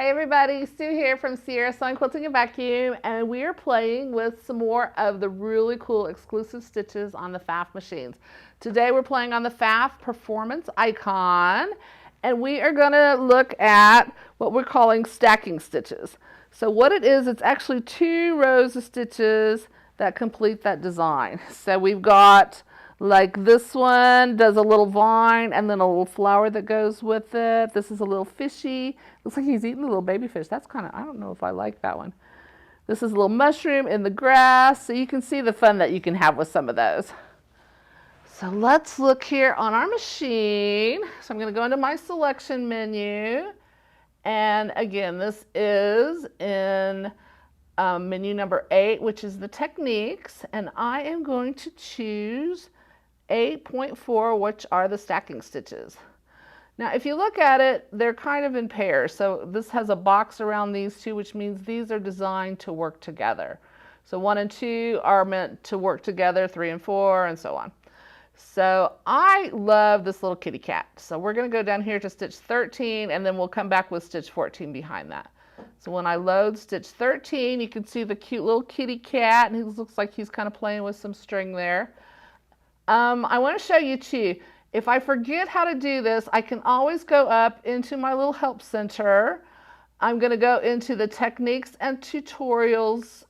Hey everybody, Sue here from Sierra Sewing Quilting and Vacuum, and we are playing with some more of the really cool exclusive stitches on the Pfaff machines. Today we're playing on the Pfaff Performance Icon, and we are going to look at what we're calling stacking stitches. So what it is, it's actually 2 rows of stitches that complete that design. So we've got like this one does a little vine and then a little flower that goes with it. This is a little fishy. Looks like he's eating a little baby fish. That's kind of, I don't know if I like that one. This is a little mushroom in the grass. So you can see the fun that you can have with some of those. So let's look here on our machine. So I'm going to go into my selection menu. And again, this is in menu number 8, which is the techniques. And I am going to choose 8.4, which are the stacking stitches. Now, if you look at it, they're kind of in pairs. So this has a box around these 2, which means these are designed to work together. So 1 and 2 are meant to work together, 3 and 4, and so on. So I love this little kitty cat. So we're going to go down here to stitch 13, and then we'll come back with stitch 14 behind that. So when I load stitch 13, you can see the cute little kitty cat, and he looks like he's kind of playing with some string there. I want to show you too, if I forget how to do this, I can always go up into my little help center. I'm going to go into the techniques and tutorials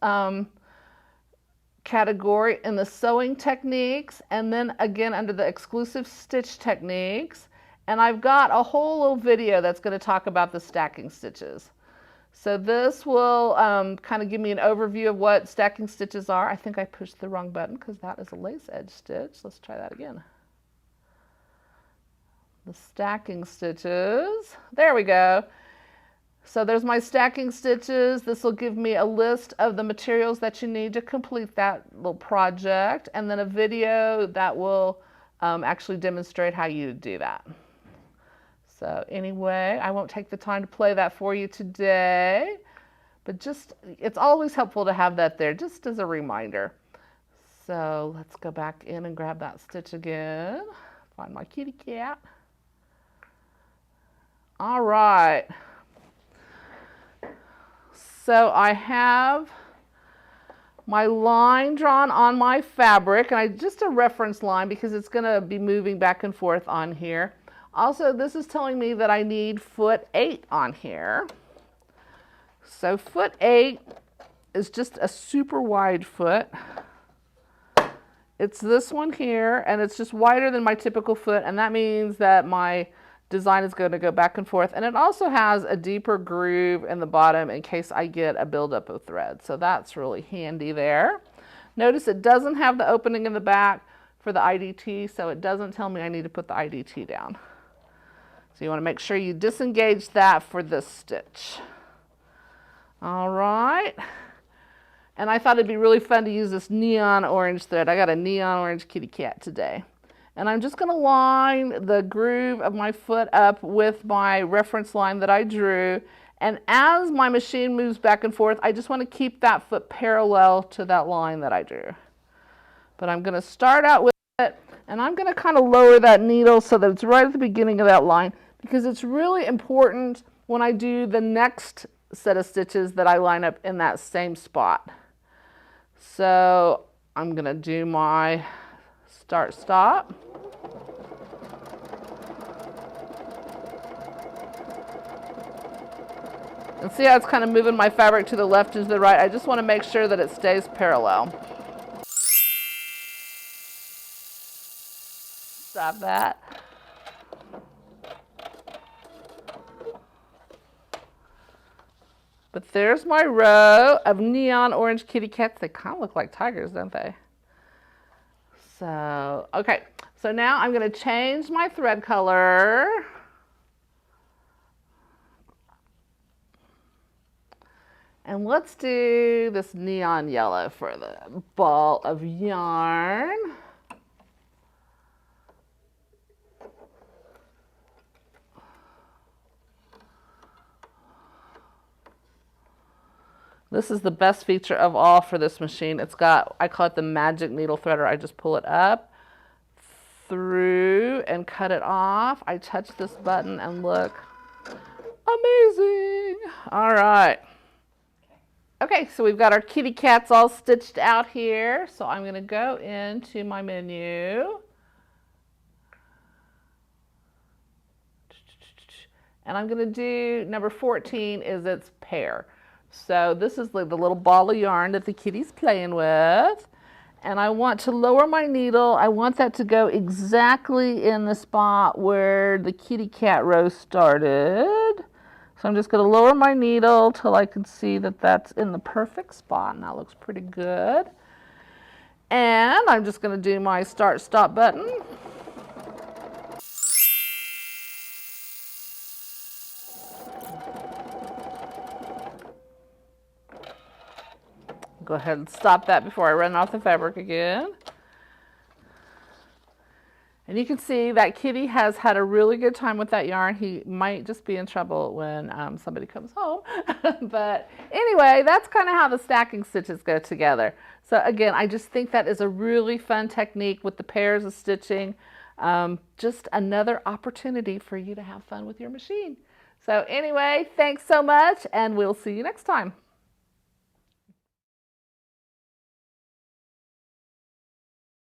category in the sewing techniques, and then again under the exclusive stitch techniques. And I've got a whole little video that's going to talk about the stacking stitches. So this will kind of give me an overview of what stacking stitches are. I think I pushed the wrong button because that is a lace edge stitch. Let's try that again. The stacking stitches. There we go. So there's my stacking stitches. This will give me a list of the materials that you need to complete that little project, and then a video that will actually demonstrate how you do that. So anyway, I won't take the time to play that for you today, but just, it's always helpful to have that there just as a reminder. So let's go back in and grab that stitch again. Find my kitty cat. All right. So I have my line drawn on my fabric, and just a reference line because it's going to be moving back and forth on here. Also, this is telling me that I need foot 8 on here. So foot 8 is just a super wide foot. It's this one here, and it's just wider than my typical foot, and that means that my design is going to go back and forth. And it also has a deeper groove in the bottom in case I get a buildup of thread. So that's really handy there. Notice it doesn't have the opening in the back for the IDT, so it doesn't tell me I need to put the IDT down. So you want to make sure you disengage that for this stitch. All right. And I thought it'd be really fun to use this neon orange thread. I got a neon orange kitty cat today. And I'm just going to line the groove of my foot up with my reference line that I drew. And as my machine moves back and forth, I just want to keep that foot parallel to that line that I drew. But I'm going to start out with it, and I'm going to kind of lower that needle so that it's right at the beginning of that line, because it's really important when I do the next set of stitches that I line up in that same spot. So I'm going to do my start stop. And see how it's kind of moving my fabric to the left and to the right? I just want to make sure that it stays parallel. Stop that. But there's my row of neon orange kitty cats. They kind of look like tigers, don't they? So, okay. So now I'm going to change my thread color. And let's do this neon yellow for the ball of yarn. This is the best feature of all for this machine. It's got, I call it the magic needle threader. I just pull it up, through, and cut it off. I touch this button and look, Amazing. All right. Okay, so we've got our kitty cats all stitched out here. So I'm going to go into my menu. And I'm going to do number 14 is its pair. So this is the little ball of yarn that the kitty's playing with. And I want to lower my needle. I want that to go exactly in the spot where the kitty cat row started. So I'm just going to lower my needle till I can see that that's in the perfect spot, and that looks pretty good. And I'm just going to do my start stop button. Go ahead and stop that before I run off the fabric again. And you can see that kitty has had a really good time with that yarn. He might just be in trouble when somebody comes home. But anyway, that's kind of how the stacking stitches go together. So again, I just think that is a really fun technique with the pairs of stitching. Just another opportunity for you to have fun with your machine. So anyway, thanks so much, and we'll see you next time.